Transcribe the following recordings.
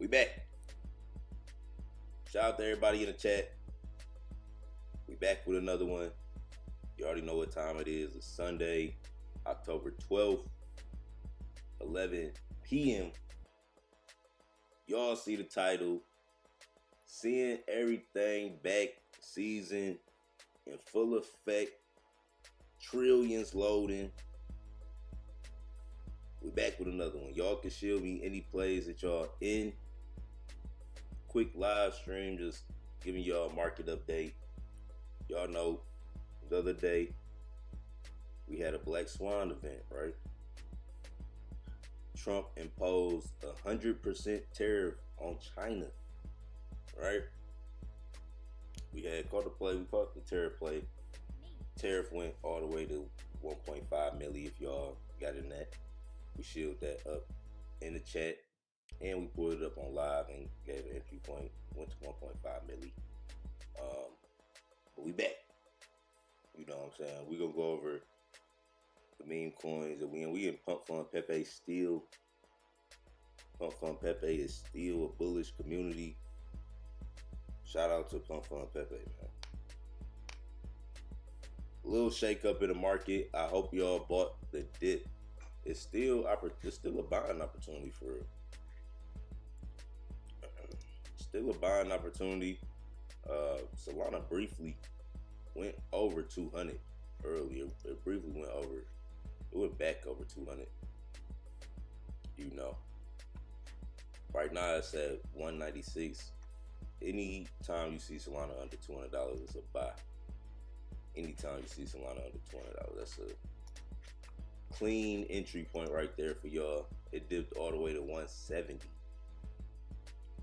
We back. Shout out to everybody in the chat. We back with another one. You already know what time it is. It's Sunday, October 12th, 11 p.m. Y'all see the title. Seeing everything back season in full effect. Trillions loading. We back with another one. Y'all can show me any plays that y'all in. Quick live stream, just giving y'all a market update. Y'all know the other day we had a Black Swan event, right? Trump imposed 100% tariff on China, right? We had caught the play. We caught the tariff play. Tariff went all the way to 1.5 million. If y'all got in that, we shielded that up in the chat, and we pulled it up on live and gave an entry point. Went to 1.5 million. But we back. You know what I'm saying? We gonna go over the meme coins that we in Pump Fund Pepe still. Pump Fund Pepe is still a bullish community. Shout out to Pump Fund Pepe, man. A little shake up in the market. I hope y'all bought the dip. It's still a buying opportunity for real. Still a buying opportunity. Solana briefly went over 200 earlier. It briefly went over. It went back over 200. You know. Right now it's at 196. Anytime you see Solana under $200, it's a buy. Anytime you see Solana under $200, that's a clean entry point right there for y'all. It dipped all the way to 170.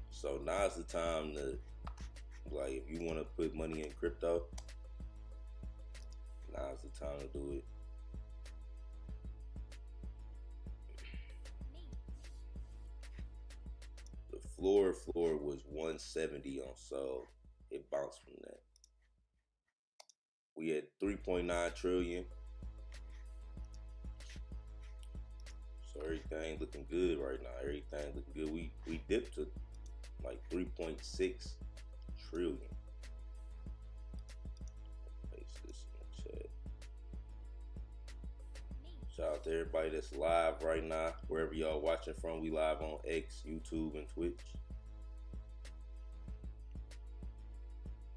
So now's the time to, like, if you want to put money in crypto, now's the time to do it. The floor was 170 on Sol. It bounced from that. We had 3.9 trillion. So everything looking good right now. Everything looking good. We dipped to like 3.6 trillion. Paste this in the chat. Shout out to everybody that's live right now. Wherever y'all watching from, we live on X, YouTube, and Twitch.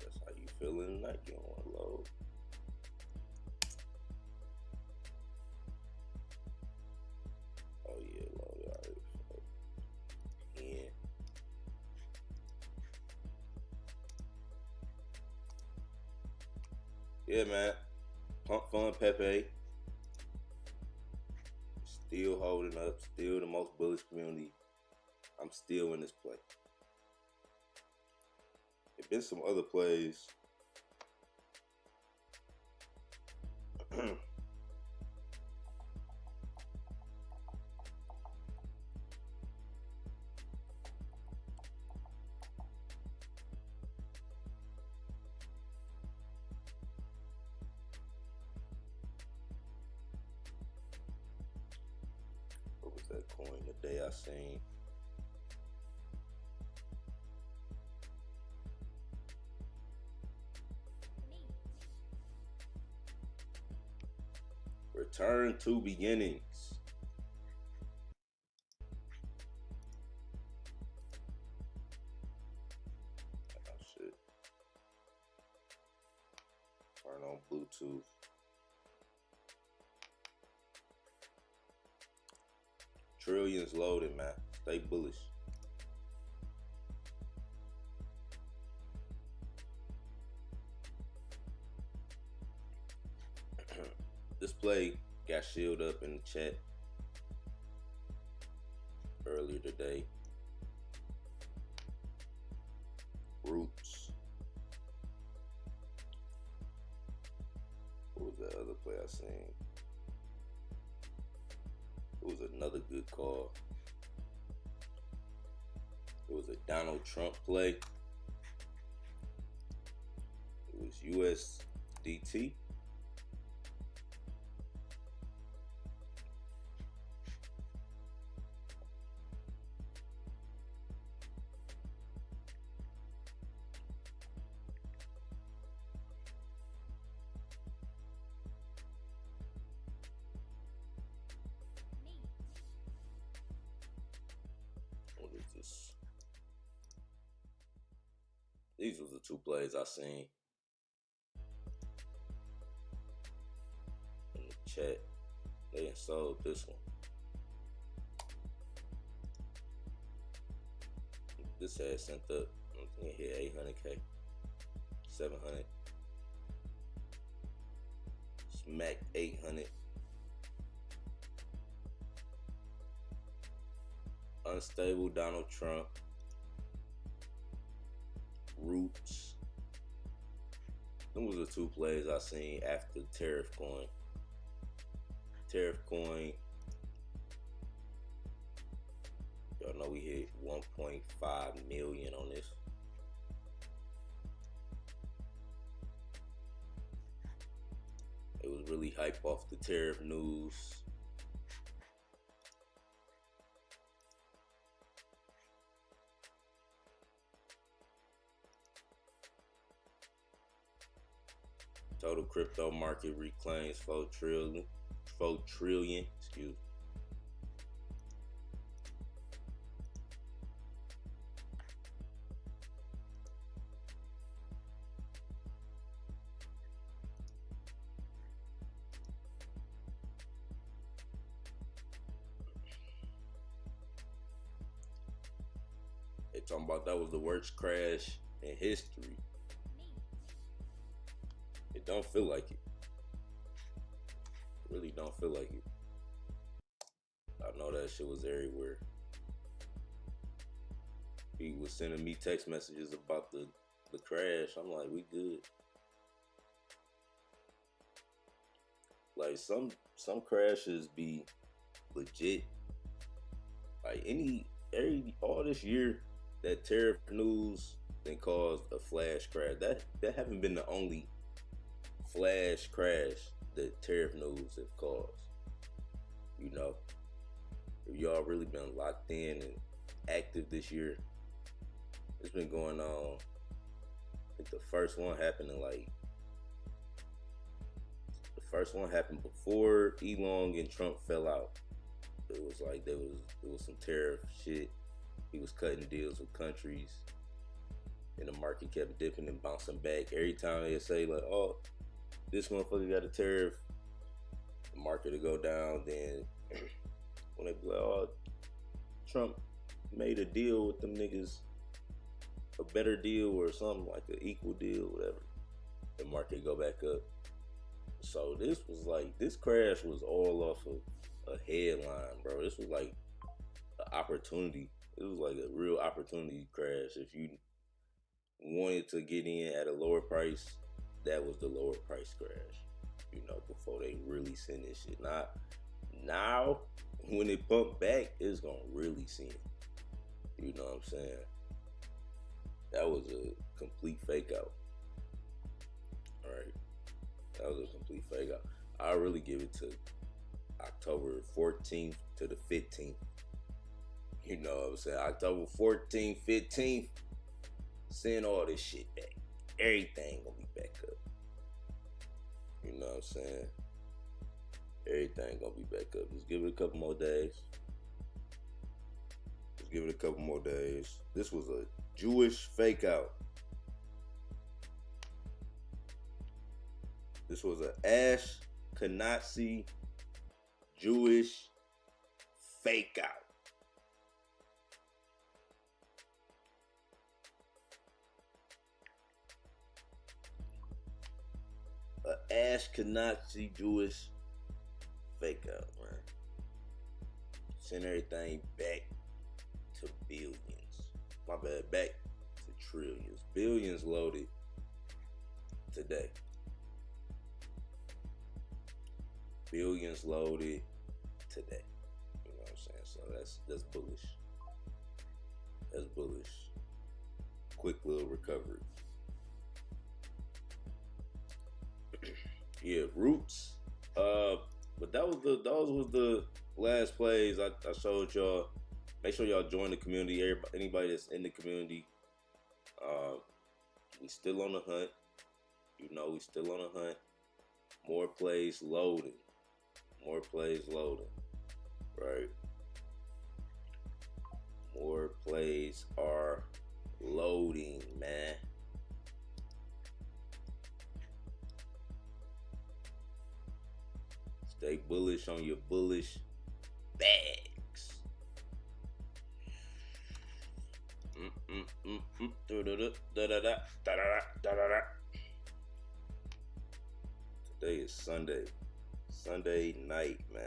That's how you feeling tonight. You don't want to load. Oh yeah, load it already. Yeah. Yeah, man. Pump Fund Pepe. Still holding up. Still the most bullish community. I'm still in this play. There's been some other plays. What was that coin the day I seen? Return to beginnings. Oh shit. Turn on Bluetooth. Trillions loaded, man. Stay bullish. This play got shielded up in the chat earlier today. Roots. What was that other play I seen? It was another good call. It was a Donald Trump play. It was USDT. These was the two plays I seen in the chat. They done sold this one. This had sent up, I think it hit 800K, 700. Smack 800. Unstable Donald Trump. Roots. Them was the two plays I seen after Tariff Coin. Tariff Coin. Y'all know we hit 1.5 million on this. It was really hype off the tariff news. Total crypto market reclaims 4 trillion, excuse me. They talking about that was the worst crash in history. It don't feel like it. It really don't feel like it. I know that shit was everywhere. He was sending me text messages about the crash. I'm like, we good. Like some crashes be legit. Like all this year that tariff news then caused a flash crash. That haven't been the only flash crash that tariff news have caused. You know, if y'all really been locked in and active this year, it's been going on. I think the first one happened before Elon and Trump fell out. It was like there was some tariff shit. He was cutting deals with countries, and the market kept dipping and bouncing back. Every time they say like, "Oh, this motherfucker got a tariff," the market will go down. Then when they be like, "Oh, Trump made a deal with them niggas, a better deal or something like an equal deal, whatever," the market go back up. So this crash was all off of a headline, bro. This was like an opportunity. It was like a real opportunity crash. If you wanted to get in at a lower price, that was the lower price crash. You know, before they really send this shit. Now, when it pumped back, it's gonna really send. You know what I'm saying? That was a complete fake out. Alright. That was a complete fake out. I really give it to October 14th to the 15th. You know what I'm saying? October 14th, 15th, send all this shit back. Everything gonna be back up. You know what I'm saying? Everything gonna be back up. Just give it a couple more days. This was a Jewish fake out. This was an Ashkenazi Jewish fake out. An Ashkenazi Jewish fake out, man. Send everything back to billions. My bad, back to trillions. Billions loaded today. Billions loaded today. You know what I'm saying? So that's bullish. That's bullish. Quick little recovery. Yeah, Roots. But those was the last plays I showed y'all. Make sure y'all join the community. Anybody that's in the community. We still on the hunt. You know, we still on the hunt. More plays loading. Right? More plays are loading, man. Stay bullish on your bullish bags. Today is Sunday. Sunday night, man.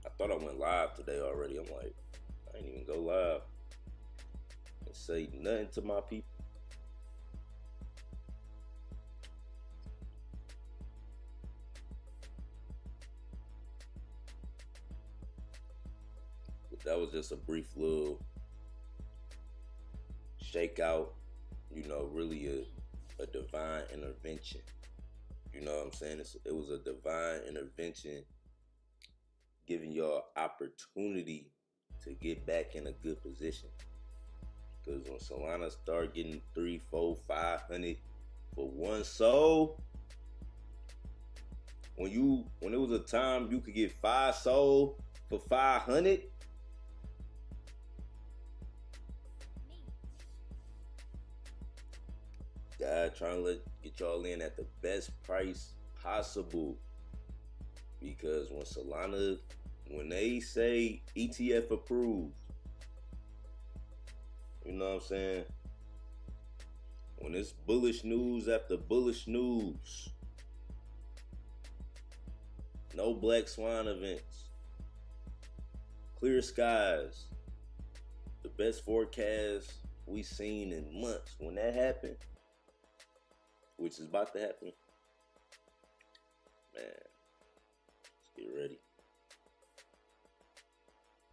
I thought I went live today already. I'm like, I ain't even go live and say nothing to my people. But that was just a brief little shakeout, you know, really a divine intervention. You know what I'm saying? It was a divine intervention giving y'all opportunity to get back in a good position. Because when Solana start getting 300, 400, 500 for one soul, when it was a time you could get 5 soul for 500, God trying to get y'all in at the best price possible. Because when Solana, when they say ETF approved, you know what I'm saying? When it's bullish news after bullish news, no black swan events, clear skies, the best forecast we seen in months. When that happened, which is about to happen, man, let's get ready.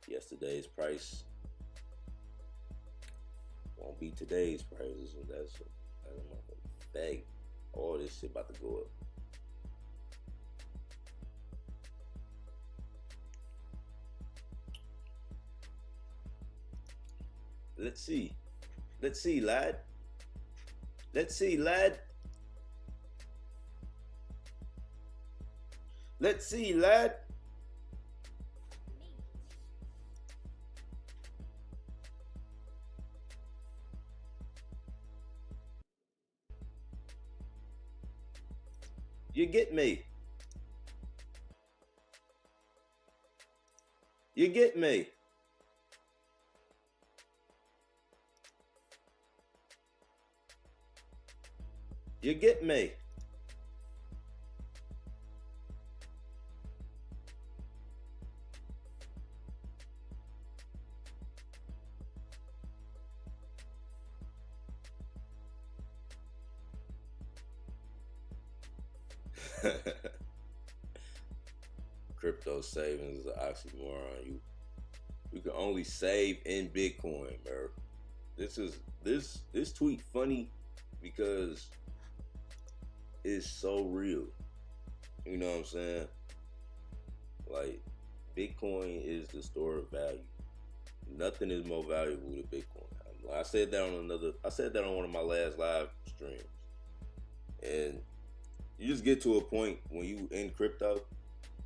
Yesterday's price won't be today's price. That's a fact. All this shit about to go up. Let's see, lad. Let's see, lad. Let's see, lad. You get me? You get me? You get me? Crypto savings is an oxymoron. You can only save in Bitcoin, bro. This tweet funny because it's so real. You know what I'm saying? Like, Bitcoin is the store of value. Nothing is more valuable than Bitcoin. I said that on one of my last live streams. And you just get to a point when you in crypto,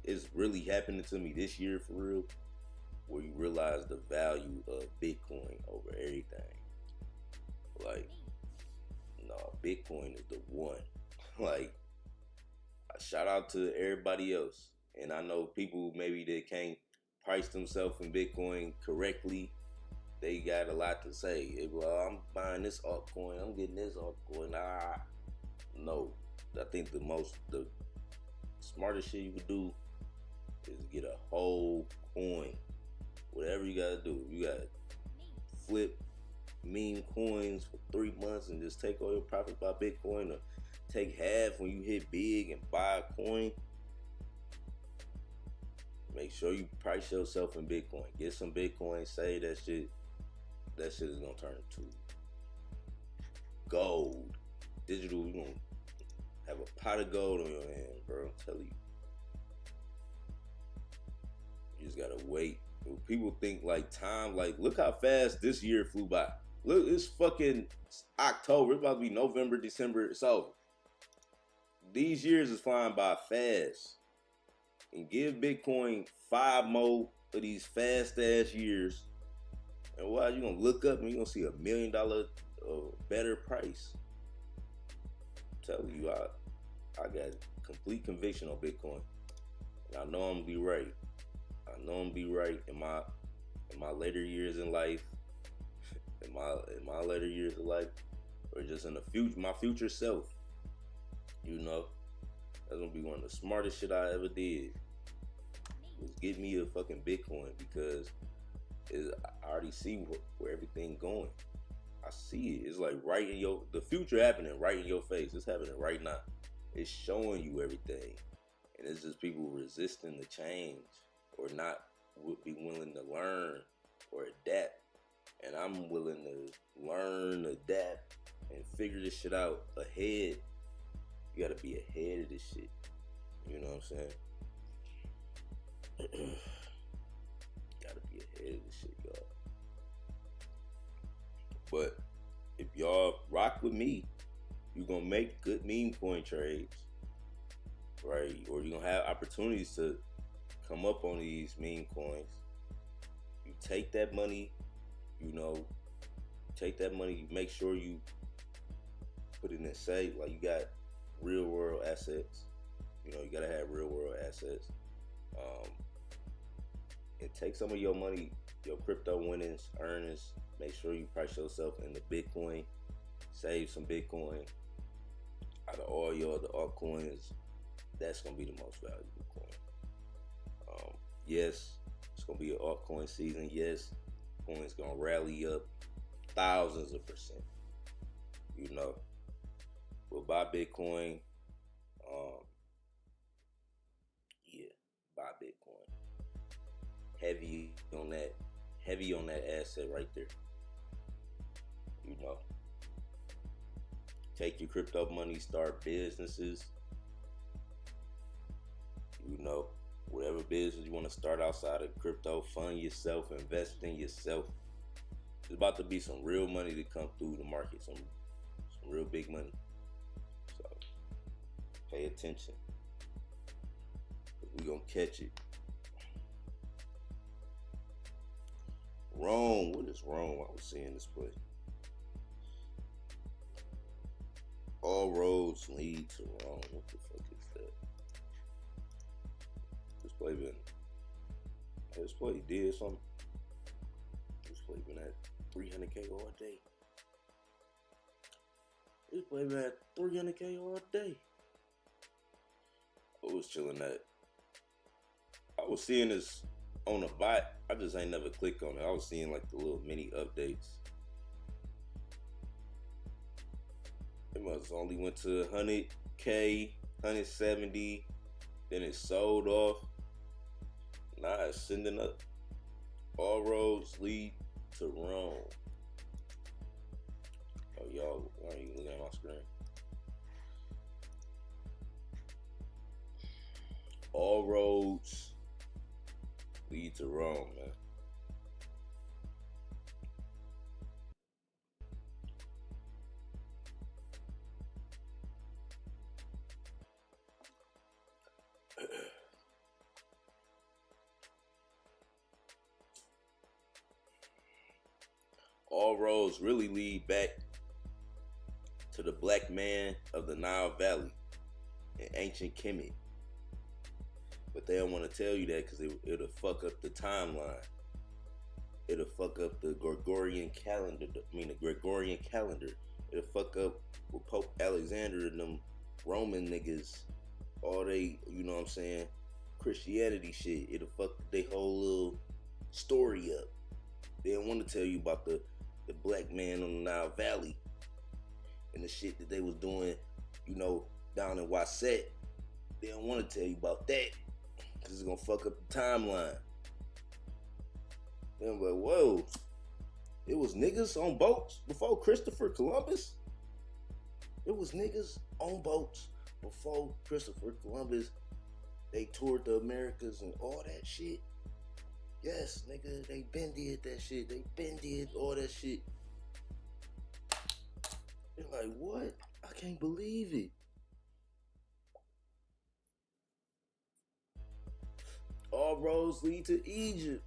it's really happening to me this year for real, where you realize the value of Bitcoin over everything. Like, no, Bitcoin is the one. Like, I shout out to everybody else. And I know people maybe they can't price themselves in Bitcoin correctly. They got a lot to say. Well, I'm buying this altcoin, I'm getting this altcoin. No. I think the smartest shit you could do is get a whole coin. Whatever you gotta do. You gotta flip meme coins for 3 months and just take all your profits by Bitcoin, or take half when you hit big and buy a coin. Make sure you price yourself in Bitcoin. Get some Bitcoin, save that shit. That shit is gonna turn into gold. Digital, you gonna have a pot of gold on your hand, bro. I'm telling you. You just gotta wait. People think like time, like look how fast this year flew by. Look, it's fucking October. It's about to be November, December. It's over. These years is flying by fast. And give Bitcoin 5 more of these fast ass years. And while you're gonna look up and you're gonna see $1 million better price. telling you, I got complete conviction on Bitcoin, and I know I'm gonna be right. I know I'm gonna be right in my later years in life, in my later years of life, or just in the future, my future self. You know, that's gonna be one of the smartest shit I ever did. Was get me a fucking Bitcoin, because I already see where everything going. I see it. It's like right in the future happening right in your face. It's happening right now. It's showing you everything, and it's just people resisting the change or not would be willing to learn or adapt. And I'm willing to learn, adapt, and figure this shit out ahead. You gotta be ahead of this shit. You know what I'm saying? Gotta be ahead of this shit, y'all. But if y'all rock with me, you're gonna make good meme coin trades, right? Or you're gonna have opportunities to come up on these meme coins. You take that money, you make sure you put it in safe. Like, you got real world assets. You gotta have real world assets. And take some of your money, your crypto winnings, earnings. Make sure you price yourself into Bitcoin. Save some Bitcoin. Out of all your other altcoins, that's gonna be the most valuable coin. Yes, it's gonna be an altcoin season. Yes, coin's gonna rally up thousands of %. We'll buy Bitcoin. Buy Bitcoin. Heavy on that asset right there. Take your crypto money, start businesses. Whatever business you want to start outside of crypto, fund yourself, invest in yourself. There's about to be some real money to come through the market, some real big money. So pay attention. We're gonna catch it. Rome, what is Rome? I was seeing this play. All roads lead to Rome. What the fuck is that? This play did something. This play been at 300K all day. This play been at 300K all day. I was chilling at. I was seeing this on a bot. I just ain't never clicked on it. I was seeing like the little mini updates. It must only went to 100K, 170. Then it sold off. Now it's sending up. All roads lead to Rome. Oh, y'all aren't even looking at my screen. All roads lead to Rome, man. All roads really lead back to the black man of the Nile Valley in ancient Kemet. But they don't want to tell you that because it'll fuck up the timeline. It'll fuck up the Gregorian calendar. The Gregorian calendar. It'll fuck up with Pope Alexander and them Roman niggas. All they, Christianity shit. It'll fuck their whole little story up. They don't want to tell you about the black man on the Nile Valley and the shit that they was doing, down in Wasset. They don't want to tell you about that because it's gonna fuck up the timeline. Then I'm like, whoa, it was niggas on boats before Christopher Columbus? It was niggas on boats before Christopher Columbus. They toured the Americas and all that shit. Yes, nigga, they been did that shit. They been did all that shit. They're like, what? I can't believe it. All roads lead to Egypt.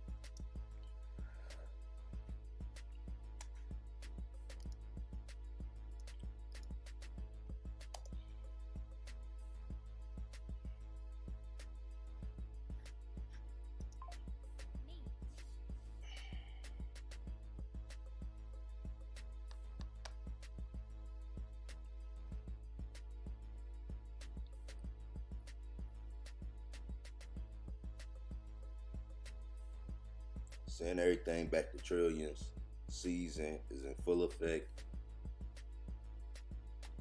Send everything back to trillions. Season is in full effect.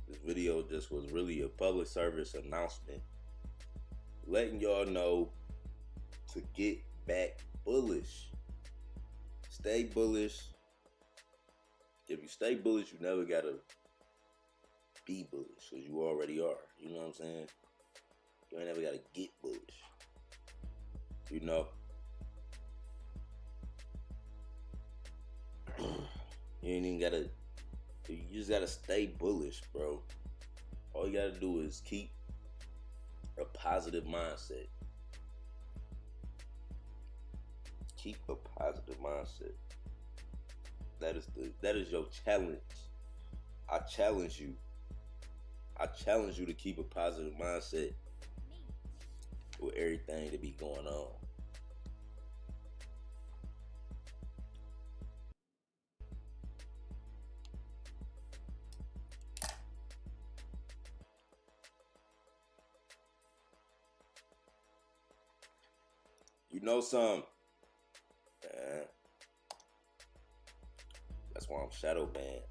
This video just was really a public service announcement, letting y'all know to get back bullish. Stay bullish. If you stay bullish, you never gotta be bullish, because you already are. You know what I'm saying? You ain't never gotta get bullish. You know? You ain't even gotta, you just gotta stay bullish, bro. All you gotta do is keep a positive mindset. Keep a positive mindset. That is your challenge. I challenge you. I challenge you to keep a positive mindset with everything that be going on. You know something? Man, that's why I'm shadow banned.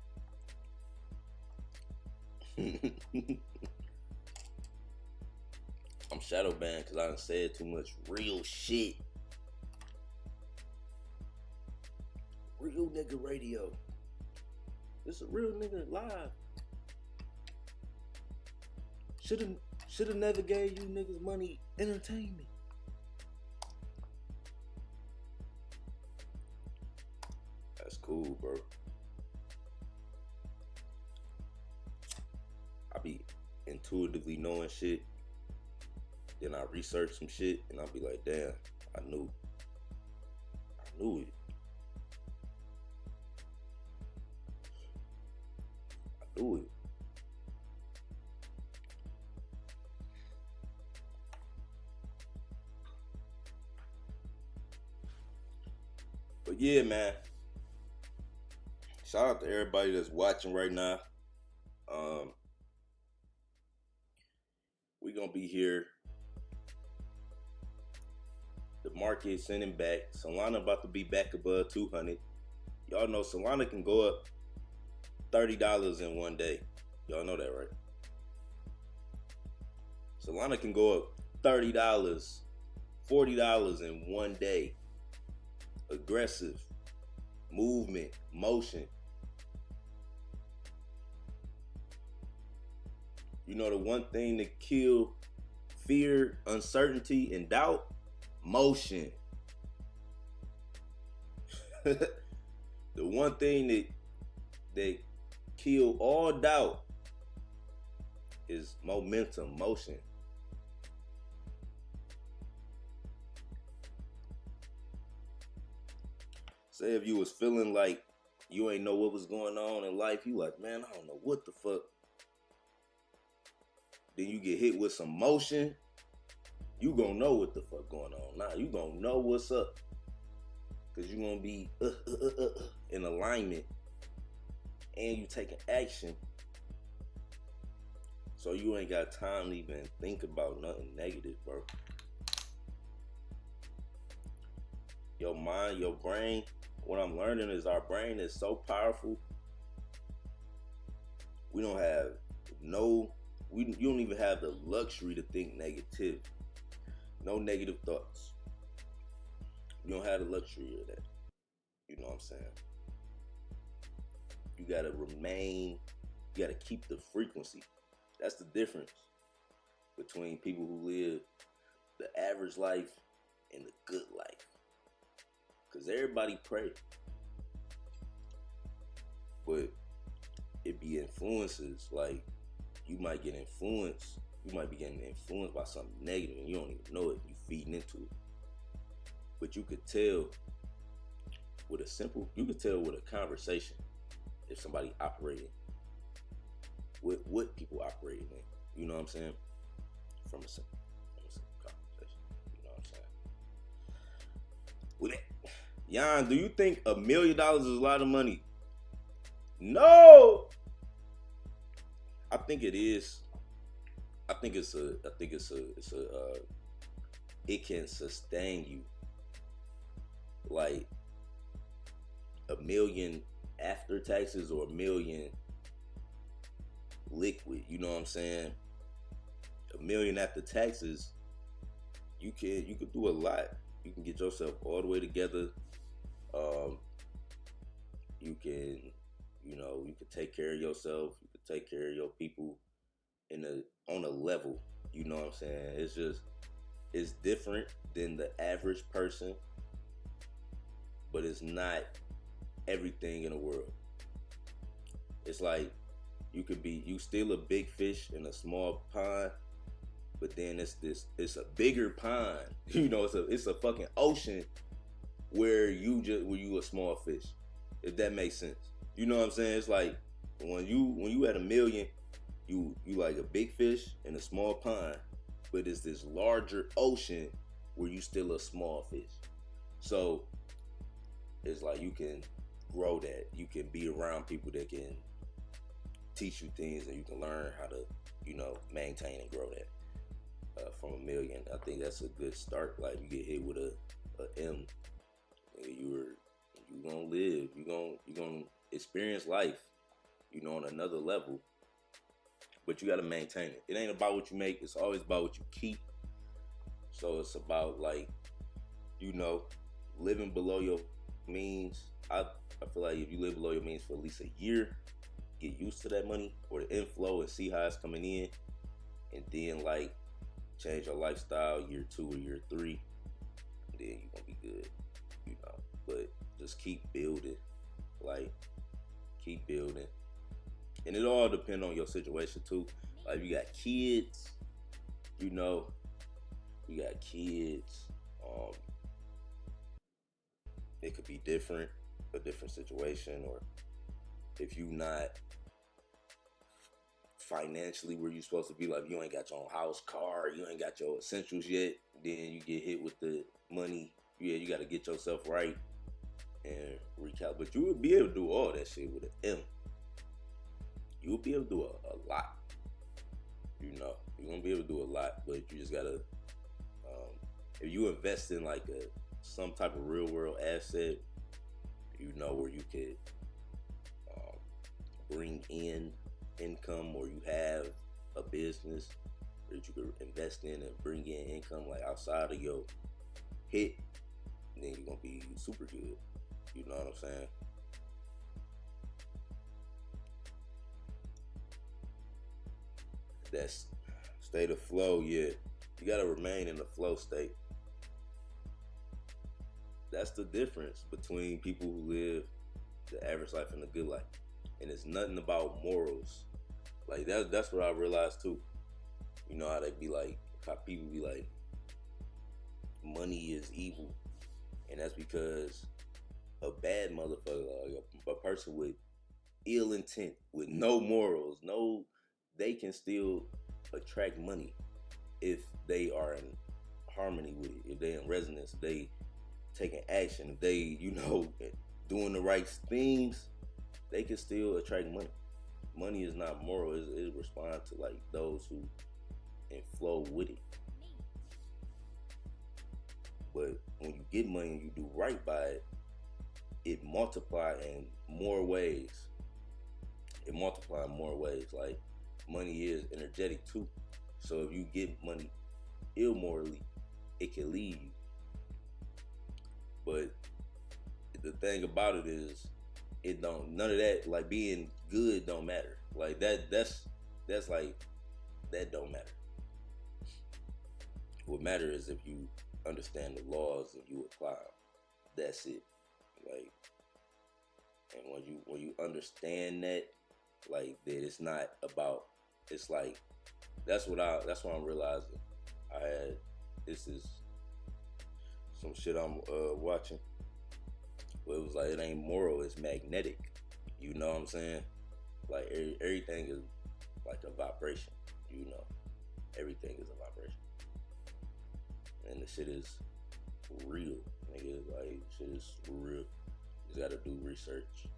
I'm shadow banned because I done said too much real shit. Real nigga radio. This a real nigga live. Shoulda never gave you niggas money entertainment. That's cool, bro. I be intuitively knowing shit. Then I research some shit and I'll be like, damn, I knew it. I knew it. But yeah, man. Shout out to everybody that's watching right now. We're gonna be here. The market sending back. Solana about to be back above 200. Y'all know Solana can go up $30 in one day. Y'all know that, right? Solana can go up $30, $40 in one day. Aggressive movement, motion. You know the one thing to kill fear, uncertainty, and doubt? Motion. The one thing that kill all doubt is momentum, motion. Say if you was feeling like you ain't know what was going on in life, you like, man, I don't know what the fuck. Then you get hit with some motion, you gonna know what the fuck going on. Now you gonna know what's up, cause you gonna be in alignment, and you taking action. So you ain't got time to even think about nothing negative, bro. Your mind, your brain. What I'm learning is our brain is so powerful. We don't have you don't even have the luxury to think negative. No negative thoughts. You don't have the luxury of that. You know what I'm saying? You gotta remain, you gotta keep the frequency. That's the difference between people who live the average life and the good life. Because everybody pray. But it be influences, like you might get influenced. You might be getting influenced by something negative and you don't even know it. You feeding into it. But you could tell with a conversation if somebody operating with what people operating in. You know what I'm saying? From a simple conversation. You know what I'm saying? With it. Yon, do you think $1 million is a lot of money? No. I think it is. It can sustain you. Like, a million after taxes or a million liquid. You know what I'm saying? A million after taxes, you could do a lot. You can get yourself all the way together. Um, you can, you can take care of yourself. You can take care of your people on a level. You know what I'm saying? It's different than the average person, but it's not everything in the world. It's like you still a big fish in a small pond, but then it's a bigger pond. It's a fucking ocean where you a small fish. If that makes sense. You know what I'm saying? It's like when you at a million, you like a big fish in a small pond, but it's this larger ocean where you still a small fish. So it's like you can grow that. You can be around people that can teach you things, and you can learn how to, maintain and grow that. From a million, I think that's a good start. Like you get hit with a M, you gonna live. You gonna experience life, on another level. But you gotta maintain it. It ain't about what you make. It's always about what you keep. So it's about living below your means. I feel like if you live below your means for at least a year, get used to that money or the inflow and see how it's coming in, and then change your lifestyle year 2 or year 3, and then you're gonna be good, But just keep building, keep building. And it all depends on your situation too. Like you got kids, you got kids, it could be a different situation, or if you not financially where you're supposed to be, like you ain't got your own house, car, you ain't got your essentials yet, then you get hit with the money. Yeah, you got to get yourself right and recap. But you would be able to do all that shit with an M. You will be able to do a lot. You're gonna be able to do a lot, but you just gotta. If you invest in some type of real world asset, where you could bring in income, or you have a business that you could invest in and bring in income outside of your hit, then you're gonna be super good. You know what I'm saying? That's state of flow. Yeah, you gotta remain in the flow state. That's the difference between people who live the average life and the good life. And it's nothing about morals. That's what I realized too. You know how they be how people be money is evil. And that's because a bad motherfucker, a person with ill intent, with no morals, they can still attract money if they are in harmony with it, if they in resonance, if they taking action, if they, doing the right things, they can still attract money. Money is not moral. It responds to those who in flow with it. But when you get money and you do right by it, it multiplies in more ways. It multiplies in more ways. Money is energetic too. So if you get money immorally, it can leave you. But the thing about it is, none of that, being good don't matter. That don't matter. What matters is if you understand the laws and you apply them. That's it. And when you understand that, that it's not about, it's that's what I'm realizing. This is some shit I'm watching. But it was it ain't moral, it's magnetic. You know what I'm saying? Everything is a vibration, Everything is a vibration. And the shit is real, nigga. Shit is real. You just gotta do research.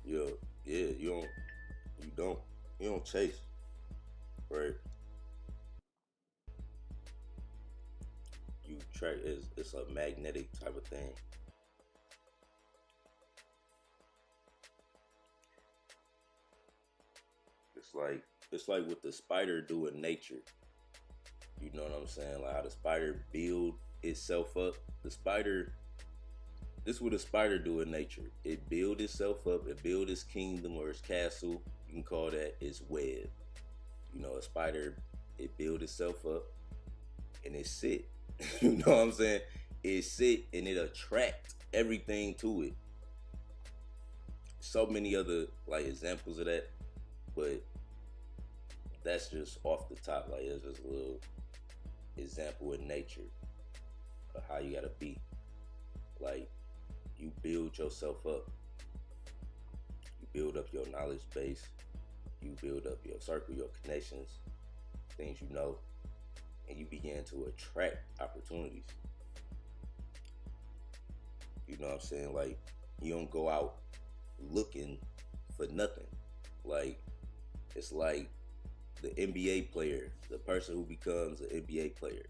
You don't chase, right? track is it's a magnetic type of thing. It's like what the spider do in nature. You know what I'm saying? Like how the spider build itself up. The spider, this is what a spider do in nature. It build itself up. It build its kingdom or its castle. You can call that its web. You know, a spider, it build itself up and it sit. You know what I'm saying? It sit and it attract everything to it. So many other like examples of that, but that's just off the top. Like it's just a little example in nature of how you gotta be. Like you build yourself up. You build up your knowledge base. You build up your circle, your connections, things you know, and you begin to attract opportunities. You know what I'm saying? Like you don't go out looking for nothing. Like it's like the NBA player, the person who becomes an NBA player.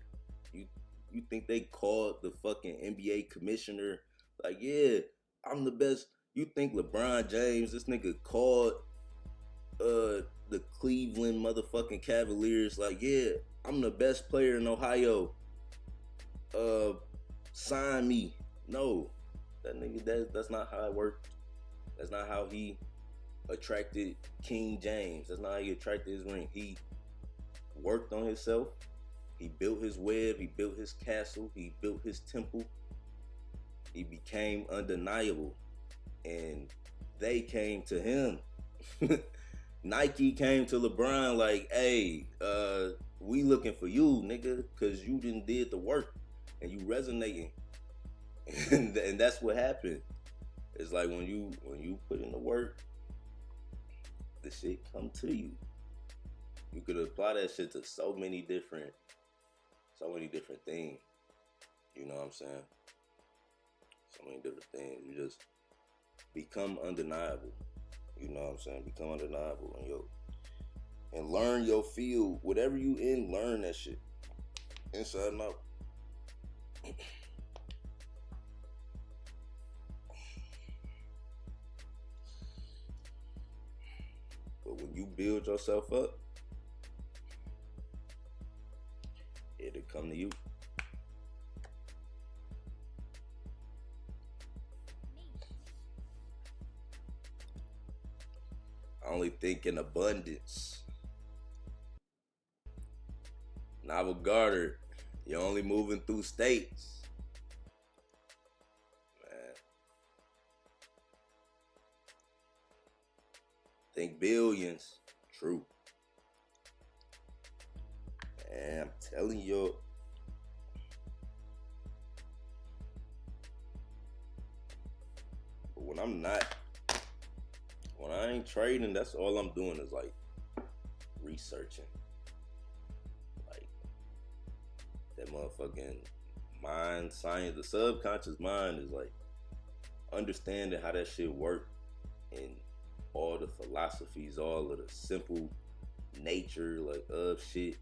You think they called the fucking NBA commissioner like, yeah, I'm the best. You think LeBron James, this nigga called the Cleveland motherfucking Cavaliers like, yeah, I'm the best player in Ohio. Sign me. No. That nigga, that's not how it worked. That's not how he attracted King James. That's not how he attracted his ring. He worked on himself. He built his web. He built his castle. He built his temple. He became undeniable. And they came to him. Nike came to LeBron like, hey, we looking for you, nigga, because you didn't did the work and you resonating. And that's what happened. It's like when you put in the work, the shit come to you. You could apply that shit to so many different things. You know what I'm saying? So many different things. You just become undeniable. You know what I'm saying? Become undeniable and learn your field. Whatever you in, learn that shit. Inside and out. But when you build yourself up, it'll come to you. I only think in abundance. Novel Garter, you're only moving through states. Man. Think billions. True. Man, I'm telling you. But when I ain't trading, that's all I'm doing is like researching. Like that motherfucking mind science, the subconscious mind is like understanding how that shit work and all the philosophies, all of the simple nature like of shit.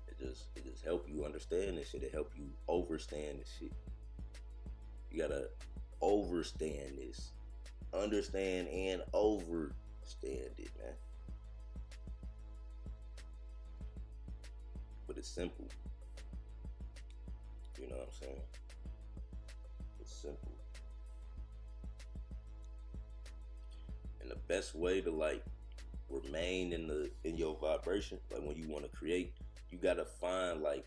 It just help you understand this shit. It help you overstand this shit. You gotta overstand this. Understand and overstand it, man. But it's simple. You know what I'm saying? It's simple. And the best way to like remain in your vibration, like when you want to create, you gotta find like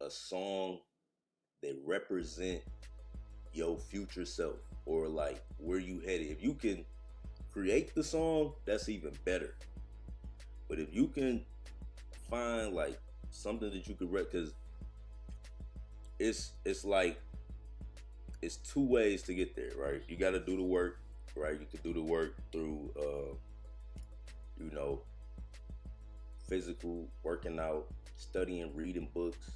a song that represent your future self or like where you headed. If you can create the song, that's even better. But if you can find like something that you could because it's like it's two ways to get there, right? You got to do the work, right? You can do the work through physical working out, studying, reading books,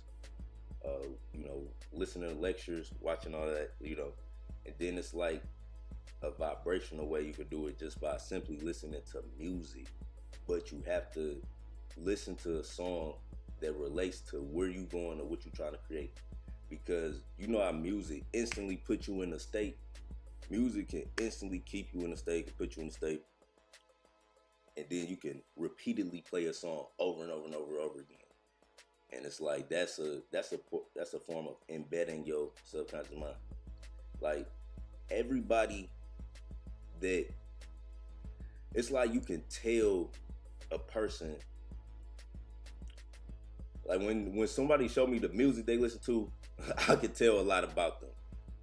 listening to lectures, watching all that, and then it's like a vibrational way you could do it just by simply listening to music. But you have to listen to a song that relates to where you going or what you trying to create. Because you know how music instantly put you in a state. Music can instantly keep you in a state, can put you in a state, and then you can repeatedly play a song over and over and over and over again. And it's like that's a form of embedding your subconscious mind. Like everybody that it's like you can tell a person, like when somebody showed me the music they listen to, I could tell a lot about them.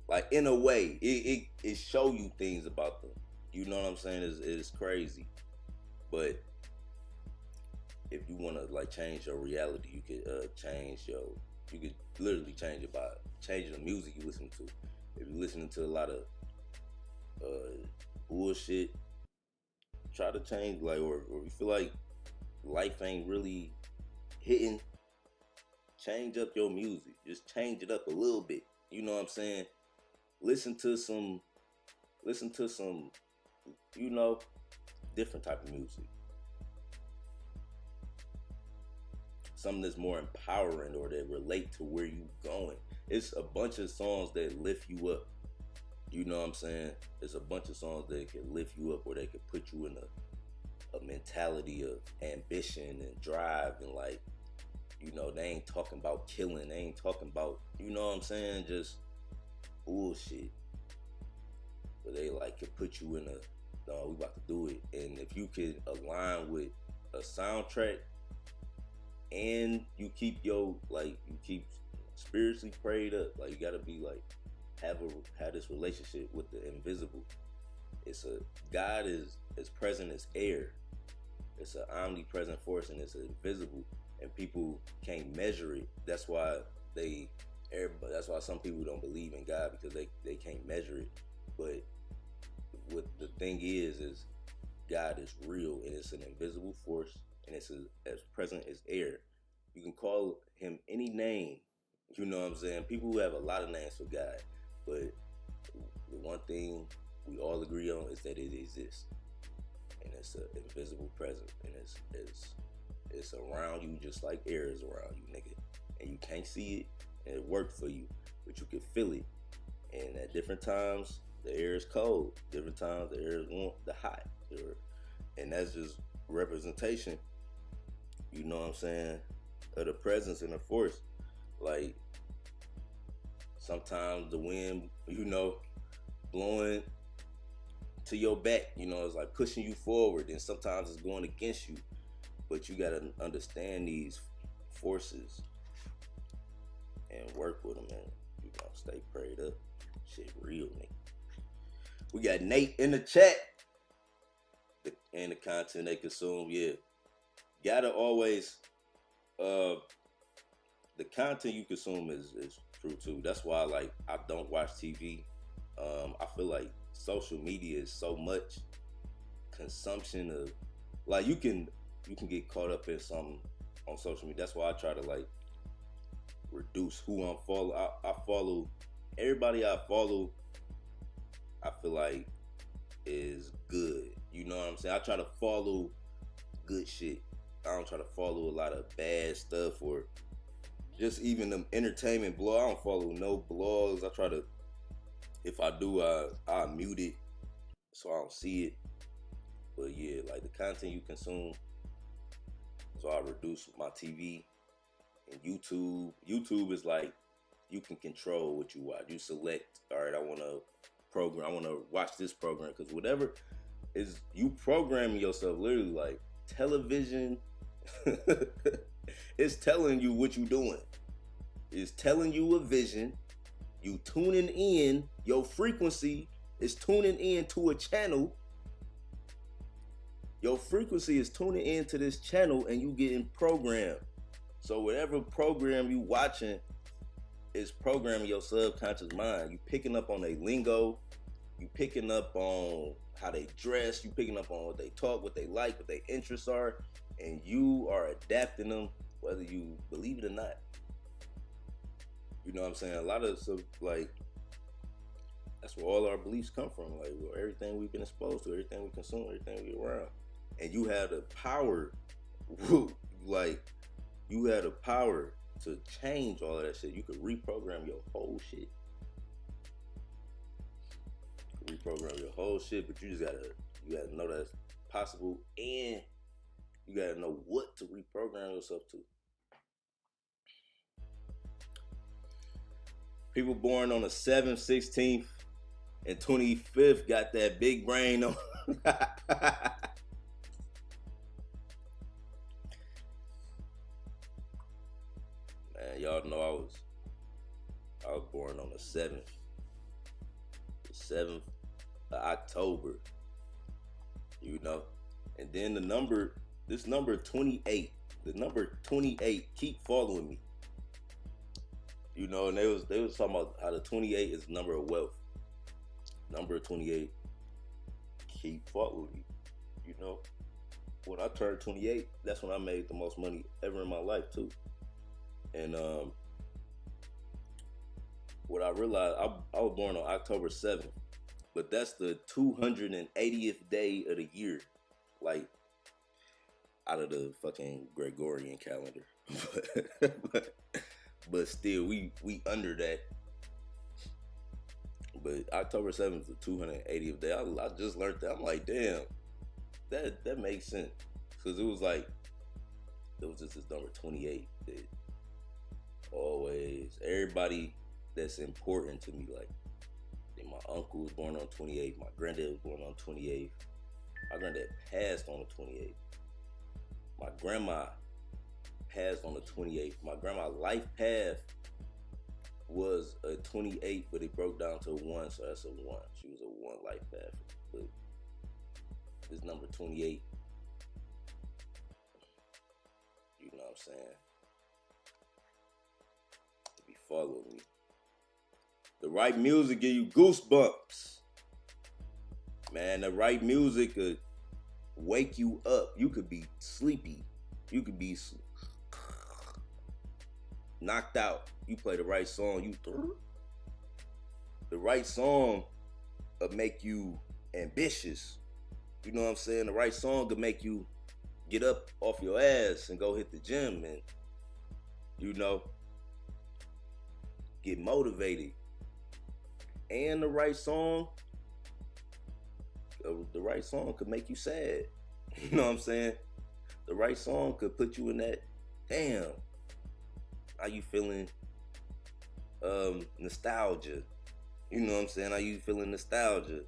Like in a way, it show you things about them. You know what I'm saying? It's crazy. But if you want to like change your reality, you could you could literally change it by changing the music you listen to. If you're listening to a lot of bullshit, try to change, like, or you feel like life ain't really hitting, change up your music. Just change it up a little bit. You know what I'm saying? Listen to some, you know, different type of music. Something that's more empowering or that relate to where you going. It's a bunch of songs that lift you up. You know what I'm saying? It's a bunch of songs that can lift you up or they can put you in a mentality of ambition and drive and like, you know, they ain't talking about killing. They ain't talking about, you know what I'm saying, just bullshit. But they like can put you in no, we about to do it. And if you could align with a soundtrack and you keep you keep spiritually prayed up, like you gotta be like, have this relationship with the invisible. God is as present as air. It's an omnipresent force and it's invisible, and people can't measure it. That's why some people don't believe in God, because they can't measure it. But what the thing is God is real, and it's an invisible force, and it's as present as air. You can call him any name. You know what I'm saying? People who have a lot of names for God, but the one thing we all agree on is that it exists, and it's an invisible presence, and it's around you just like air is around you, nigga. And you can't see it, and it worked for you, but you can feel it. And at different times, the air is cold. Different times, the air is the hot. And that's just representation, you know what I'm saying, of the presence and the force. Like, sometimes the wind, you know, blowing to your back, you know, it's like pushing you forward, and sometimes it's going against you. But you gotta understand these forces and work with them, and you know, stay prayed up. Shit real, nigga. We got Nate in the chat. And the content they consume, yeah. Gotta always, the content you consume is true too. That's why, like, I don't watch TV. I feel like social media is so much consumption of, like, you can get caught up in something on social media. That's why I try to, like, reduce who I'm following. I follow everybody I follow. I feel like is good. You know what I'm saying? I try to follow good shit. I don't try to follow a lot of bad stuff, or just even them entertainment blogs. I don't follow no blogs. I try to, if I do, I mute it so I don't see it. But yeah, like the content you consume. So I reduce my TV and YouTube. YouTube is like, you can control what you watch. You select, all right, I want to watch this program, because whatever is, you programming yourself literally. Like television it's telling you what you doing. It's telling you a vision. You tuning in, your frequency is tuning in to a channel. Your frequency is tuning into this channel, and you getting programmed. So whatever program you watching is programming your subconscious mind. You picking up on their lingo. You picking up on how they dress. You picking up on what they talk, what they like, what their interests are, and you are adapting them, whether you believe it or not. You know what I'm saying? A lot of stuff, like, that's where all our beliefs come from. Like, well, everything we've been exposed to, everything we consume, everything we around. And you have the power, like, you had the power to change all of that shit. You could reprogram your whole shit. Reprogram your whole shit, but you gotta know that's possible, and you gotta know what to reprogram yourself to. People born on the 7th, 16th, and 25th got that big brain on. Man, y'all know I was born on the 7th. The 7th of October. You know. And then this number 28. The number 28 keep following me. You know, and they was talking about how the 28 is the number of wealth. Number 28 keep following me. You know, when I turned 28, that's when I made the most money ever in my life too. And what I realized, I was born on October 7th, but that's the 280th day of the year, like out of the fucking Gregorian calendar. But still, we under that. But October 7th is the 280th day. I just learned that. I'm like, damn, that makes sense. Because it was just this number 28 that always, everybody that's important to me, like, my uncle was born on 28, my granddad was born on 28, my granddad passed on the 28th, my grandma passed on the 28th, my grandma's life path was a 28, but it broke down to a 1, so that's a 1. She was a 1 life path. But this number 28, you know what I'm saying? To be following me. The right music give you goosebumps. Man, the right music could wake you up. You could be sleepy. You could be knocked out. You play the right song, the right song will make you ambitious. You know what I'm saying? The right song could make you get up off your ass and go hit the gym and, you know, get motivated. And the right song could make you sad. You know what I'm saying? The right song could put you in that, damn, how you feeling? Nostalgia. You know what I'm saying? How you feeling nostalgia?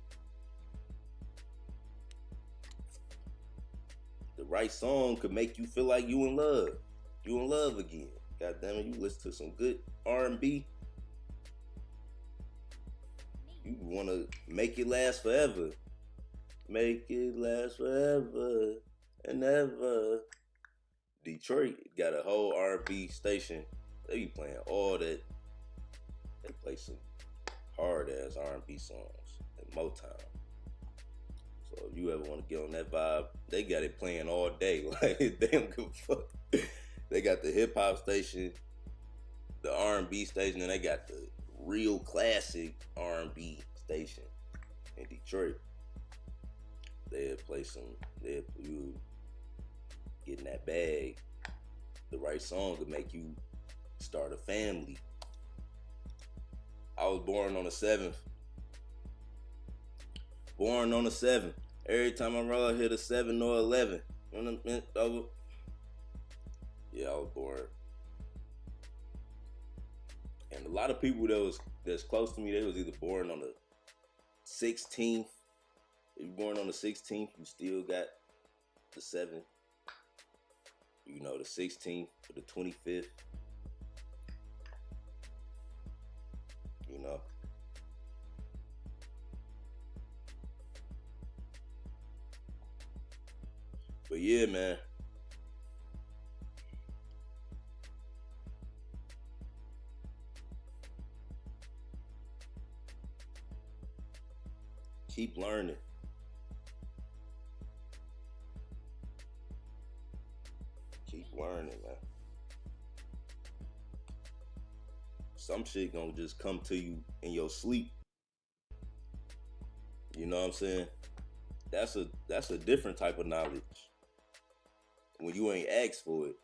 The right song could make you feel like you in love. You in love again. God damn it, you listen to some good R&B. You want to make it last forever. Make it last forever and ever. Detroit got a whole R&B station. They be playing all that. They play some hard ass R&B songs and Motown. So if you ever want to get on that vibe, they got it playing all day. Like, they don't give a fuck. They got the hip hop station, the R&B station, and they got the real classic R&B station in Detroit. They'll play you get in that bag. The right song could make you start a family. I was born on the 7th. Born on the 7th. Every time I roll, I hit a 7 or 11. Yeah, I was born. And a lot of people that's close to me, they was either born on the 16th. If you're born on the 16th, you still got the 7th. You know, the 16th or the 25th. You know. But yeah, man. Keep learning. Keep learning, man. Some shit gonna just come to you in your sleep. You know what I'm saying? That's a different type of knowledge. When you ain't asked for it.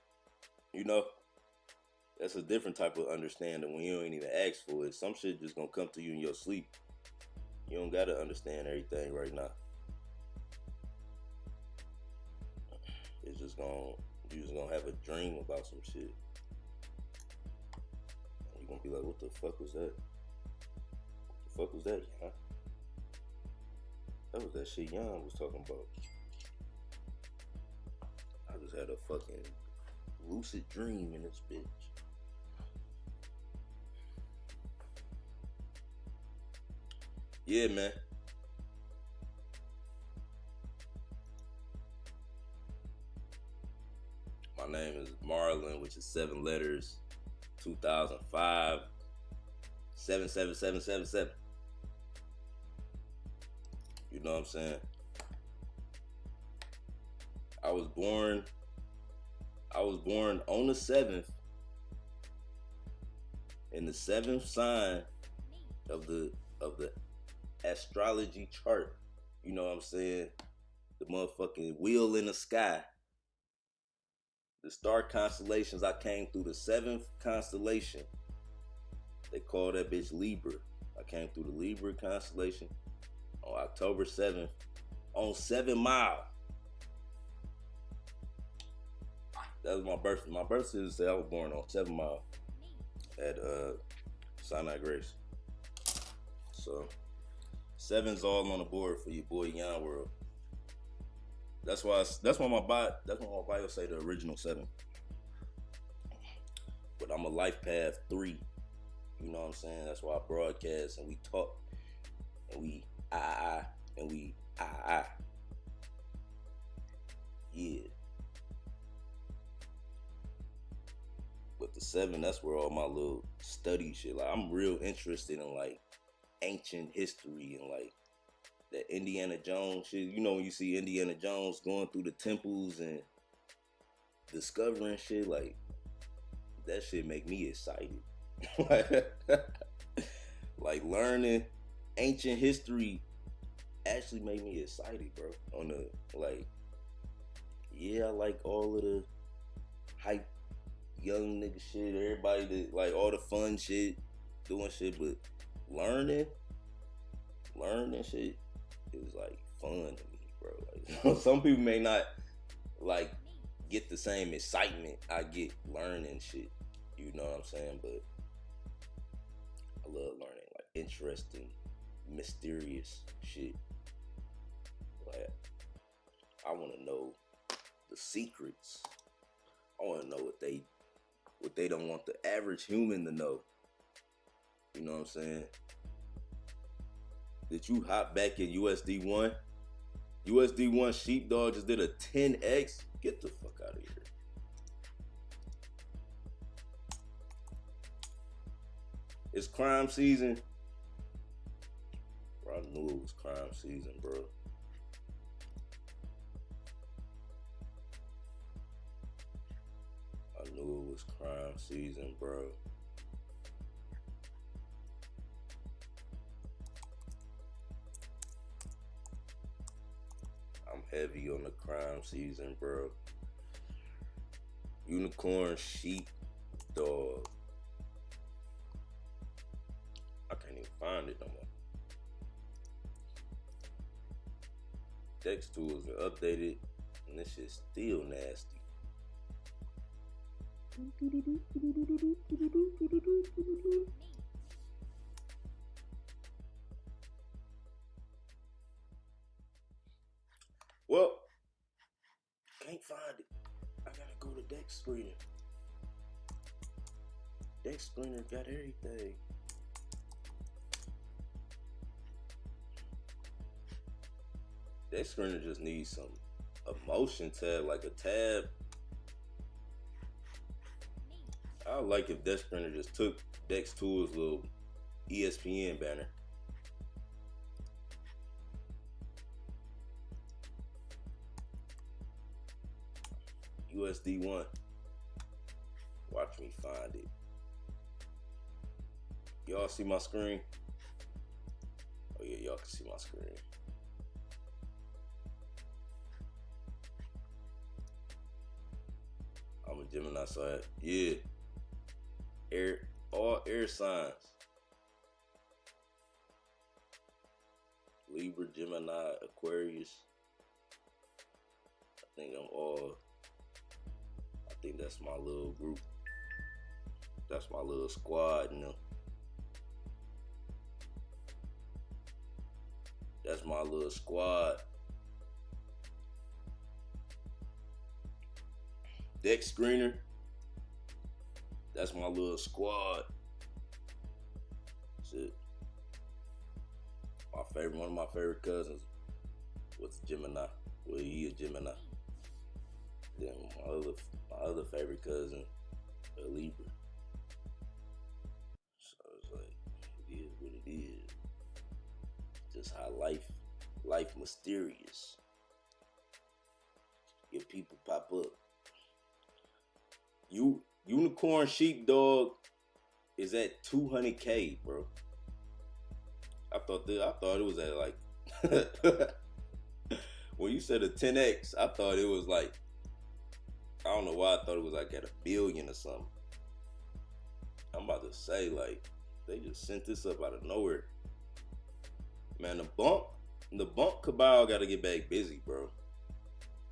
You know, that's a different type of understanding when you ain't even ask for it. Some shit just gonna come to you in your sleep. You don't gotta understand everything right now. It's just gonna, you just gonna have a dream about some shit. And you're gonna be like, what the fuck was that? What the fuck was that, huh? That was that shit Yon was talking about. I just had a fucking lucid dream in this bitch. Yeah, man. My name is Marlon, which is 7 letters, 2005, 77777. You know what I'm saying? I was born on the 7th, in the 7th sign of the astrology chart. You know what I'm saying? The motherfucking wheel in the sky. The star constellations, I came through the 7th constellation. They call that bitch Libra. I came through the Libra constellation on October 7th on 7 Mile. That was my birthday. My birthday is I was born on 7 Mile at Sinai Grace. So 7's all on the board for your boy Yon World. That's why my bio say the original 7. But I'm a life path 3. You know what I'm saying? That's why I broadcast and we talk and we and we yeah. But the 7, that's where all my little study shit. Like I'm real interested in like ancient history and like that Indiana Jones shit. You know when you see Indiana Jones going through the temples and discovering shit, like that shit make me excited. Like learning ancient history actually made me excited, bro. On the like, yeah, I like all of the hype young nigga shit, everybody that like all the fun shit, doing shit, but learning shit is like fun to me, bro. Like some people may not like get the same excitement I get learning shit. You know what I'm saying? But I love learning like interesting, mysterious shit. Like I want to know the secrets. I want to know what they don't want the average human to know. You know what I'm saying? Did you hop back in USD1? USD1 Sheepdog just did a 10x. Get the fuck out of here. It's crime season. Bro, I knew it was crime season, bro. I knew it was crime season, bro. I'm heavy on the crime season, bro. Unicorn, sheep, dog. I can't even find it no more. Dex tools are updated, and this shit's still nasty. Well, can't find it. I gotta go to Dex Screener. Dex Screener got everything. Dex Screener just needs some emotion tab, like a tab. I would like if Dex Screener just took Dex Tools' little ESPN banner. USD1. Watch me find it. Y'all see my screen? Oh yeah, y'all can see my screen. I'm a Gemini, so yeah. All air signs. Libra, Gemini, Aquarius. I think that's my little group. That's my little squad, you know. That's my little squad. Deck screener. That's my little squad. Shit. One of my favorite cousins was a Gemini. Well, he a Gemini. Then my other favorite cousin, a Libra. So it's like, it is what it is. Just how life mysterious. If people pop up. Unicorn sheepdog is at 200K, bro. I thought it was at like when you said a 10x, I thought it was like, I don't know why I thought it was like at 1 billion or something. I'm about to say, like, they just sent this up out of nowhere. Man, the bunk cabal gotta get back busy, bro.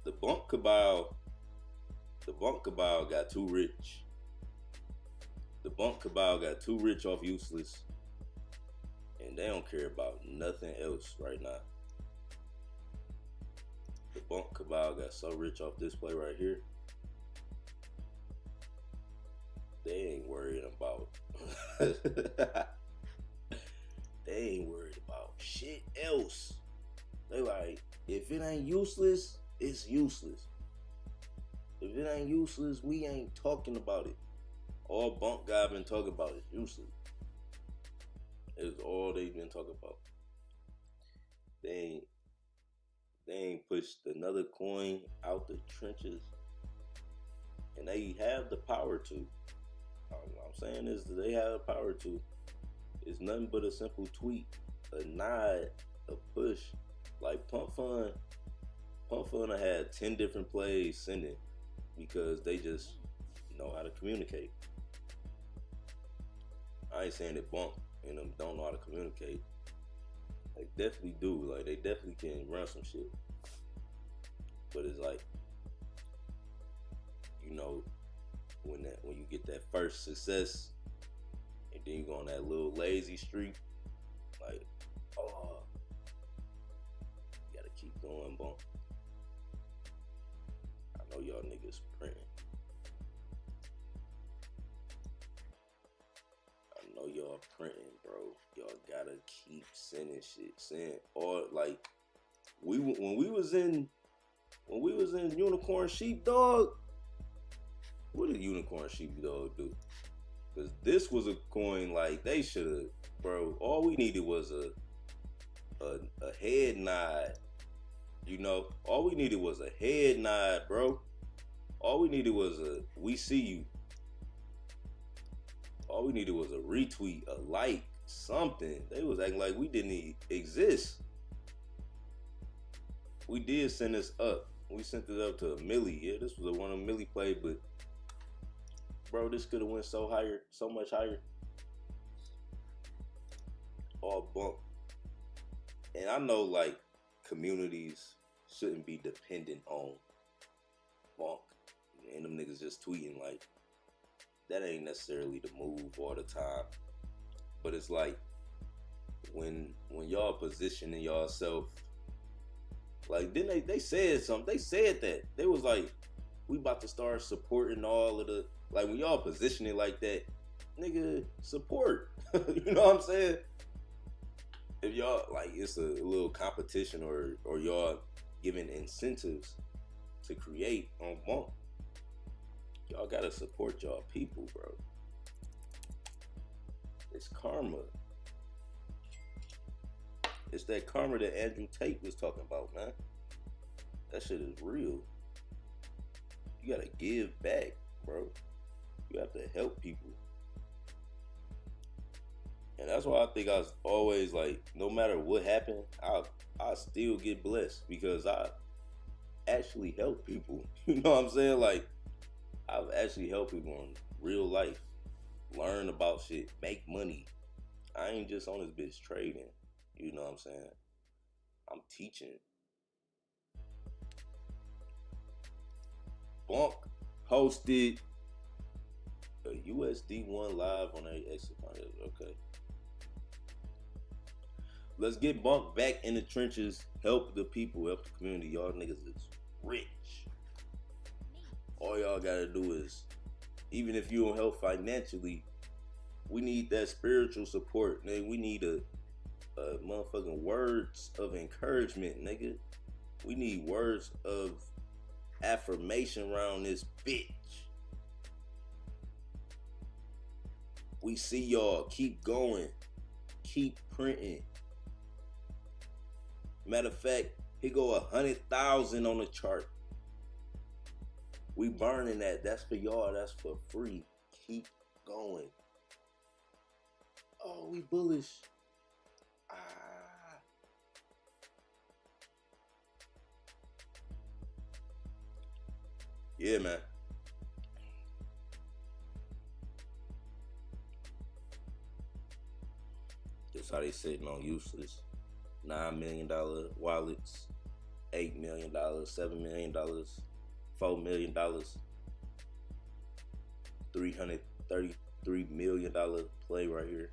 The bunk cabal got too rich. The bunk cabal got too rich off useless. And they don't care about nothing else right now. The bunk cabal got so rich off this play right here. They ain't worried about shit else. They like, if it ain't useless, it's useless. If it ain't useless, we ain't talking about it. All bunk guy been talking about is useless. It's all they've been talking about. They ain't pushed another coin out the trenches. And they have the power to. All I'm saying is that they have the power to. It's nothing but a simple tweet, a nod, a push. Like Pump Fun had 10 different plays sending because they just know how to communicate. I ain't saying that Bunk and them don't know how to communicate. They definitely do. Like, they definitely can run some shit. But it's like, you know, when you get that first success and then you go on that little lazy streak, like, oh, you gotta keep going, Bunk. I know y'all niggas printing. I know y'all printing, bro. Y'all gotta keep sending shit. Or like, when we was in Unicorn Sheepdog, what did Unicorn Sheepdog do? Because this was a coin like they should have, bro. All we needed was a head nod. You know, all we needed was a head nod, bro. All we needed was a "we see you." All we needed was a retweet, a like, something. They was acting like we didn't even exist. We did send this up. We sent it up to a milli. Yeah, this was a one of milli play, but bro, this could have went so much higher. All Bunk. And I know, like, communities shouldn't be dependent on Bunk. And them niggas just tweeting, like, that ain't necessarily the move all the time. But it's like, when y'all positioning yourself, like, then they said something. They said that. They was like, we about to start supporting all of the, like, when y'all position it like that, nigga, support. You know what I'm saying? If y'all, like, it's a little competition or y'all giving incentives to create on Bunk, y'all gotta support y'all people, bro. It's karma. It's that karma that Andrew Tate was talking about, man. That shit is real. You gotta give back, bro. You have to help people. And that's why I think I was always like, no matter what happened, I still get blessed because I actually help people. You know what I'm saying? Like, I've actually helped people in real life learn about shit, make money. I ain't just on this bitch trading. You know what I'm saying? I'm teaching. Bunk hosted a USD1 live on a exit. Okay. Let's get Bunk back in the trenches. Help the people, help the community. Y'all niggas is rich. All y'all gotta do is, even if you don't help financially, we need that spiritual support, nigga. We need a motherfucking words of encouragement, nigga. We need words of affirmation around this bitch. We see y'all. Keep going. Keep printing. Matter of fact, he go 100,000 on the chart. We burning that. That's for y'all. That's for free. Keep going. Oh, we bullish. Yeah, man. That's how they sitting on useless $9 million wallets, $8 million, $7 million, $4 million, $333 million play right here.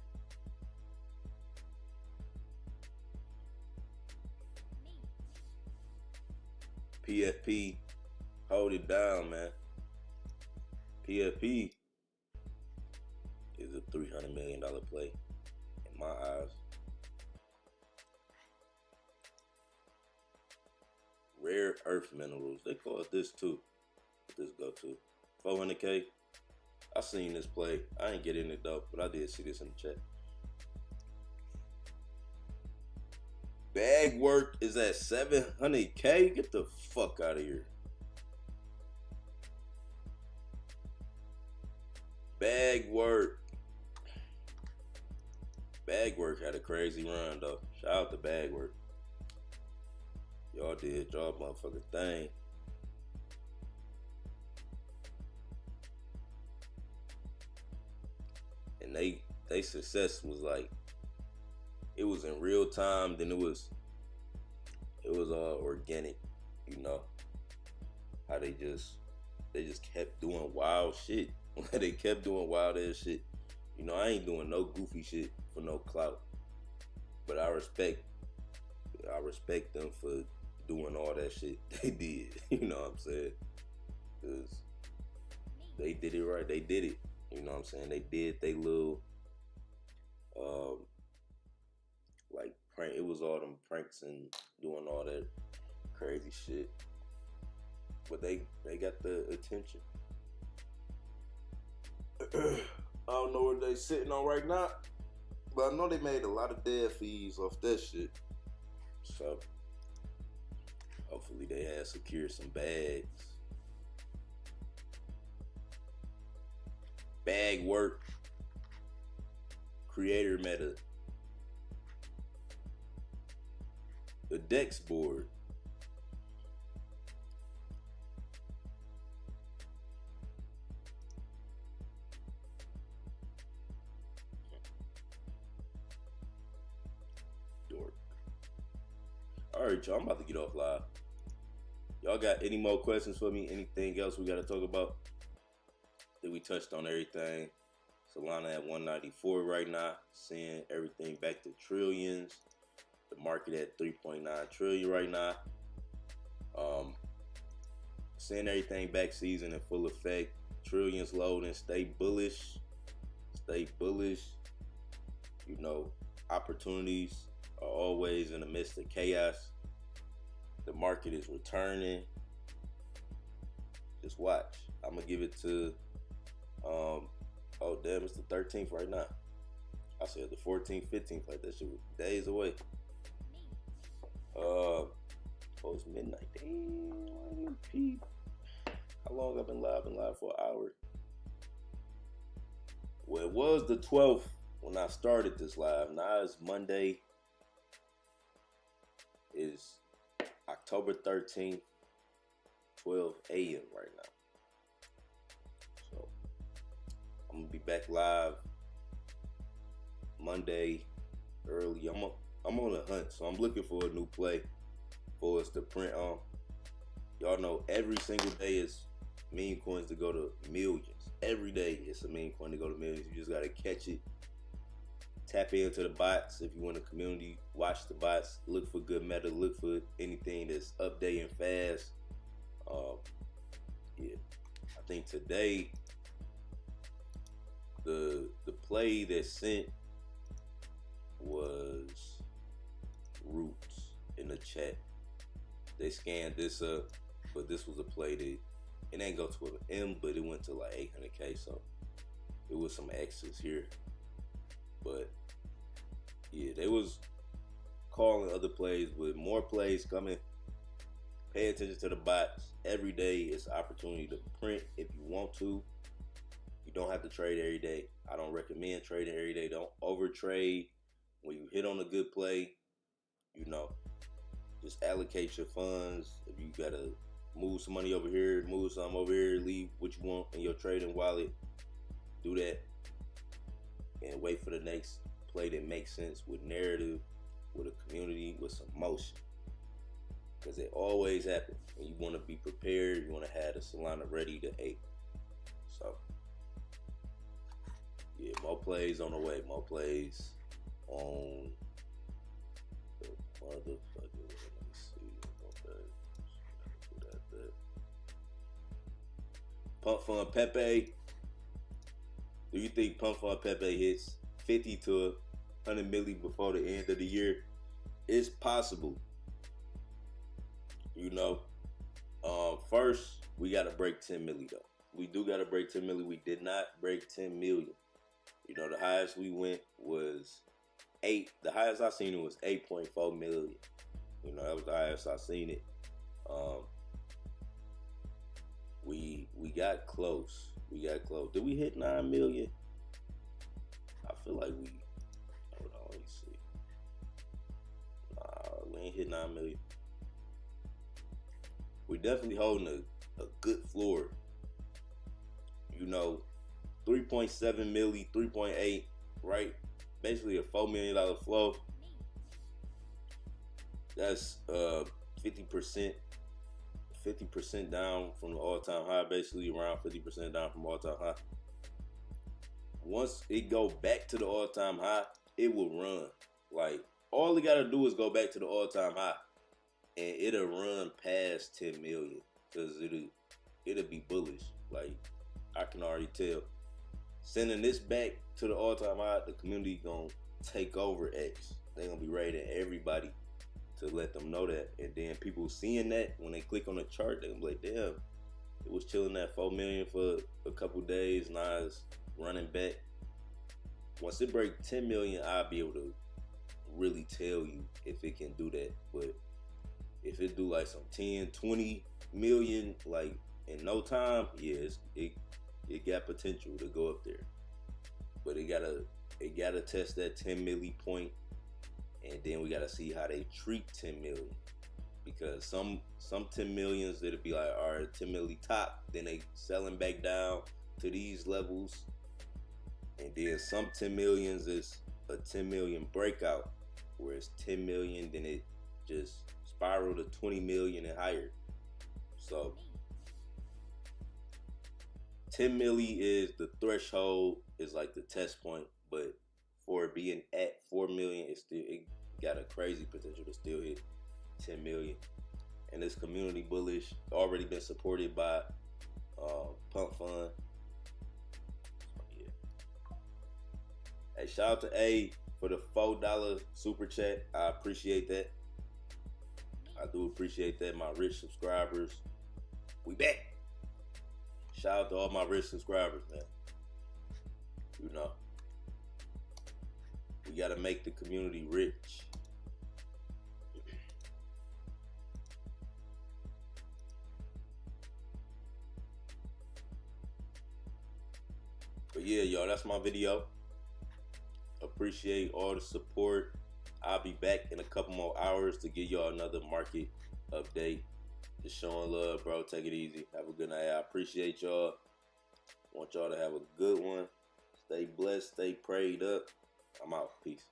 PFP, hold it down, man. PFP is a $300 million play in my eyes. Rare earth minerals. They call it this too. What this go to? 400K. I seen this play. I ain't get in it though, but I did see this in the chat. Bag work is at 700K. Get the fuck out of here. Bag work. Bag work had a crazy run though. Shout out to Bag work. Y'all did y'all motherfucking thing. And they success was like, it was in real time, then it was organic, you know. How they just kept doing wild shit. They kept doing wild ass shit. You know, I ain't doing no goofy shit for no clout. But I respect them for doing all that shit they did. You know what I'm saying? Because they did it right. They did it. You know what I'm saying? They did they little, like, prank. It was all them pranks and doing all that crazy shit. But they got the attention. I don't know what they sitting on right now, but I know they made a lot of dead fees off that shit. So hopefully they had secured some bags. Bag work. Creator meta. The Dex board. Dork. Alright, y'all, I'm about to get off live. Y'all got any more questions for me? Anything else we got to talk about? I think we touched on everything. Solana at 194 right now, seeing everything back to trillions. The market at 3.9 trillion right now. Seeing everything back season in full effect. Trillions loading. Stay bullish. Stay bullish. You know, opportunities are always in the midst of chaos. The market is returning. Just watch. I'm gonna give it to oh damn, it's the 13th right now. I said the 14th, 15th, like that shit was days away. Post midnight. Damn, peep. How long I've been live? Been live for an hour. Well, it was the 12th when I started this live. Now it's Monday. It's October 13th, 12 a.m. right now. I'm gonna be back live Monday early. I'm on a hunt, so I'm looking for a new play for us to print on. Y'all know every single day is meme coins to go to millions. Every day it's a meme coin to go to millions. You just gotta catch it. Tap into the bots if you want a community. Watch the bots. Look for good meta. Look for anything that's updating fast. Yeah, I think today the play that sent was Roots in the chat. They scanned this up, but this was a play that it ain't go to an M, but it went to like 800K. So it was some X's here. But yeah, they was calling other plays with more plays coming. Pay attention to the bots. Every day it's an opportunity to print if you want to. You don't have to trade every day. I don't recommend trading every day. Don't over trade. When you hit on a good play, you know, just allocate your funds. If you gotta move some money over here, move some over here, leave what you want in your trading wallet, do that. And wait for the next play that makes sense with narrative, with a community, with some motion. Because it always happens. And you want to be prepared. You want to have the Solana ready to ape. So, yeah, more plays on the way. More plays on the motherfucker. Let me see. Okay. Pump Fund Pepe. Do you think Pump Fund Pepe hits 50 to 100 milli before the end of the year? It's possible. You know, first we gotta break 10 milli though. We do gotta break 10 milli. We did not break 10 million. You know, the highest we went was 8. The highest I seen it was 8.4 million. You know, that was the highest I seen it. We got close. Did we hit 9 million? I feel like we. Hold on, let me see. Nah, we ain't hit 9 million. We definitely holding a good floor. You know, 3.7 milli, 3.8, right? Basically a $4 million flow. That's 50% down from the all-time high, basically around 50% down from all-time high. Once it go back to the all-time high, it will run. Like, all it gotta do is go back to the all-time high, and it'll run past 10 million, because it'll be bullish. Like, I can already tell. Sending this back to the all-time high, the community gonna take over X. They gonna be rating everybody to let them know that. And then people seeing that, when they click on the chart, they gonna be like, damn, it was chilling at 4 million for a couple days, now it's running back. Once it break 10 million, I'll be able to really tell you if it can do that. But if it do like some 10, 20 million, like in no time, yeah, it got potential to go up there. But it gotta test that 10 milli point, and then we gotta see how they treat 10 million. Because some 10 millions, it'll be like, all right, 10 milli top, then they selling back down to these levels. And then some 10 millions is a 10 million breakout, where it's 10 million, then it just spiral to 20 million and higher. So 10 milli is the threshold, is like the test point, but for it being at 4 million, it got a crazy potential to still hit 10 million. And this community bullish, already been supported by Pump Fund. So, yeah. Hey, shout out to A for the $4 super chat. I appreciate that. I do appreciate that, my rich subscribers. We back. Shout out to all my rich subscribers, man. You know, we gotta make the community rich. But yeah, y'all, that's my video. Appreciate all the support. I'll be back in a couple more hours to give y'all another market update. Just showing love, bro. Take it easy. Have a good night. I appreciate y'all. Want y'all to have a good one. Stay blessed. Stay prayed up. I'm out. Peace.